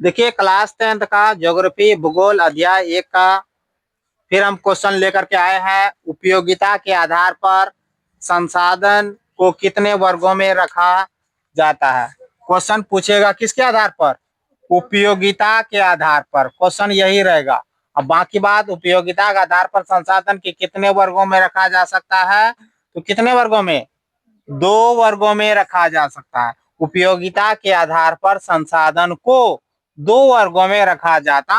देखिए class 10th का geography भूगोल अध्याय 1 का फिर हम क्वेश्चन लेकर के आए हैं। उपयोगिता के आधार पर संसाधन को कितने वर्गों में रखा जाता है। क्वेश्चन पूछेगा किसके आधार पर? उपयोगिता के आधार पर। क्वेश्चन यही रहेगा। अब बाकी बात, उपयोगिता के आधार पर संसाधन के कितने वर्गों में रखा जा सकता है, तो कितने वर्गों में? 2 वर्गों में रखा जा सकता है। उपयोगिता के आधार पर संसाधन को 2 वर्गों में रखा जाता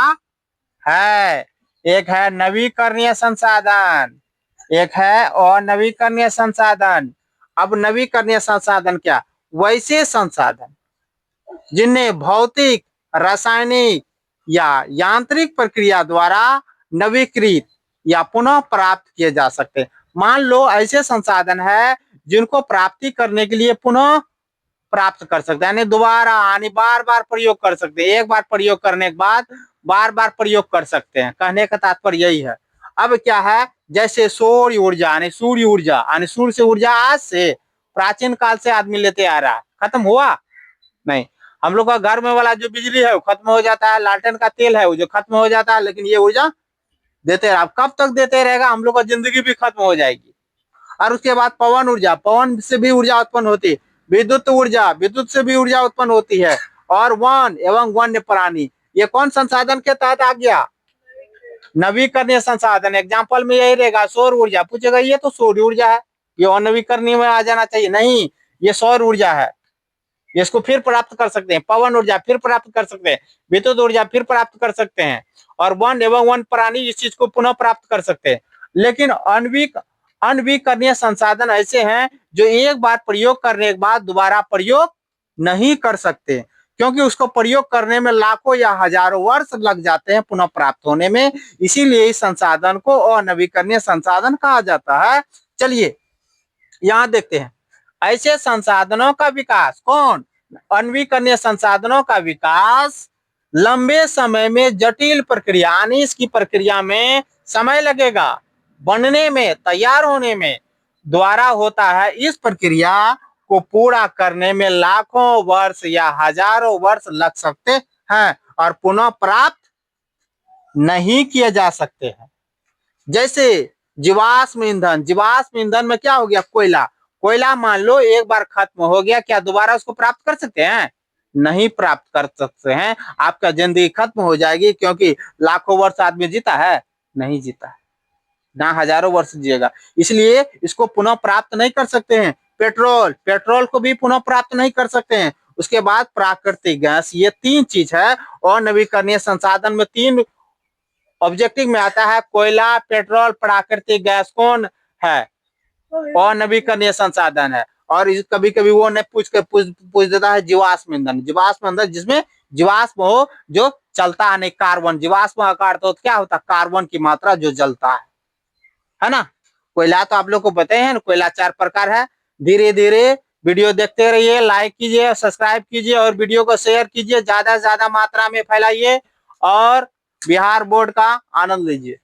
है। एक है नवीकरणीय संसाधन, एक है अनवीकरणीय संसाधन। अब नवीकरणीय संसाधन क्या? वैसे संसाधन जिन्हें भौतिक, रासायनिक या यांत्रिक प्रक्रिया द्वारा नवीकृत या पुनः प्राप्त किए जा सकते हैं। मान लो ऐसे संसाधन है जिनको प्राप्ति करने के लिए पुनः प्राप्त कर सकते हैं, यानी दोबारा यानी बार बार प्रयोग कर सकते हैं। एक बार प्रयोग करने के बाद बार बार प्रयोग कर सकते हैं। कहने का तात्पर्य यही है। अब क्या है, जैसे सौर ऊर्जा यानी सूर्य ऊर्जा, यानी सूर्य से ऊर्जा आज से प्राचीन काल से आदमी लेते आ रहा है, खत्म हुआ नहीं। हम लोग का घर में वाला जो बिजली है वो खत्म हो जाता है, लालटेन का तेल है वो जो खत्म हो जाता है, लेकिन ये ऊर्जा देते रहा। कब तक देते रहेगा? हम लोग का जिंदगी भी खत्म हो जाएगी। और उसके बाद पवन ऊर्जा, पवन से भी ऊर्जा उत्पन्न होती है। विद्युत ऊर्जा, विद्युत से भी ऊर्जा उत्पन्न होती है। और वन एवं वन्य प्राणी, ये कौन संसाधन के तहत आ गया? नवीकरणीय संसाधन। एग्जाम्पल में यही रहेगा। सौर ऊर्जा पूछेगा, ये तो सौर ऊर्जा है, ये अनवीकरणीय में आ जाना चाहिए। नहीं, ये सौर ऊर्जा है, इसको फिर प्राप्त कर सकते हैं। पवन ऊर्जा फिर प्राप्त कर सकते हैं, विद्युत ऊर्जा फिर प्राप्त कर सकते हैं, और वन एवं वन प्राणी इस चीज को पुनः प्राप्त कर सकते हैं। लेकिन अनवीकरणीय संसाधन ऐसे हैं जो एक बार प्रयोग करने के बाद दोबारा प्रयोग नहीं कर सकते, क्योंकि उसको प्रयोग करने में लाखों या हजारों वर्ष लग जाते हैं पुनः प्राप्त होने में। इसीलिए इस संसाधन को अनवीकरणीय संसाधन कहा जाता है। चलिए यहां देखते हैं। ऐसे संसाधनों का विकास, कौन? अनवीकरणीय संसाधनों का विकास लंबे समय में जटिल प्रक्रिया, यानी इसकी प्रक्रिया में समय लगेगा, बनने में, तैयार होने में द्वारा होता है। इस प्रक्रिया को पूरा करने में लाखों वर्ष या हजारों वर्ष लग सकते हैं और पुनः प्राप्त नहीं किए जा सकते हैं। जैसे जीवाश्म ईंधन, जीवाश्म ईंधन में क्या हो गया? कोयला। कोयला मान लो एक बार खत्म हो गया, क्या दोबारा उसको प्राप्त कर सकते हैं? नहीं प्राप्त कर सकते हैं। आपका जिंदगी खत्म हो जाएगी, क्योंकि लाखों वर्ष आदमी जीता है? नहीं जीता है, ना हजारों वर्ष जिएगा। इसलिए इसको पुनः प्राप्त नहीं कर सकते हैं। पेट्रोल, पेट्रोल को भी पुनः प्राप्त नहीं कर सकते हैं। उसके बाद प्राकृतिक गैस, ये 3 चीज है। और नवीकरणीय संसाधन में 3 ऑब्जेक्टिव में आता है। कोयला, पेट्रोल, प्राकृतिक गैस कौन है? और नवीकरणीय संसाधन है। और कभी कभी वो नहीं पूछ देता है जीवाश्म ईंधन। जीवाश्म ईंधन जिसमें जीवाश्म हो जो चलता है, नहीं कार्बन। जीवाश्म का अर्थ क्या होता है? कार्बन की मात्रा जो जलता है ना। कोयला तो आप लोग को पता है ना, कोयला 4 प्रकार है। धीरे धीरे वीडियो देखते रहिए, लाइक कीजिए, सब्सक्राइब कीजिए और वीडियो को शेयर कीजिए, ज्यादा से ज्यादा मात्रा में फैलाइए और बिहार बोर्ड का आनंद लीजिए।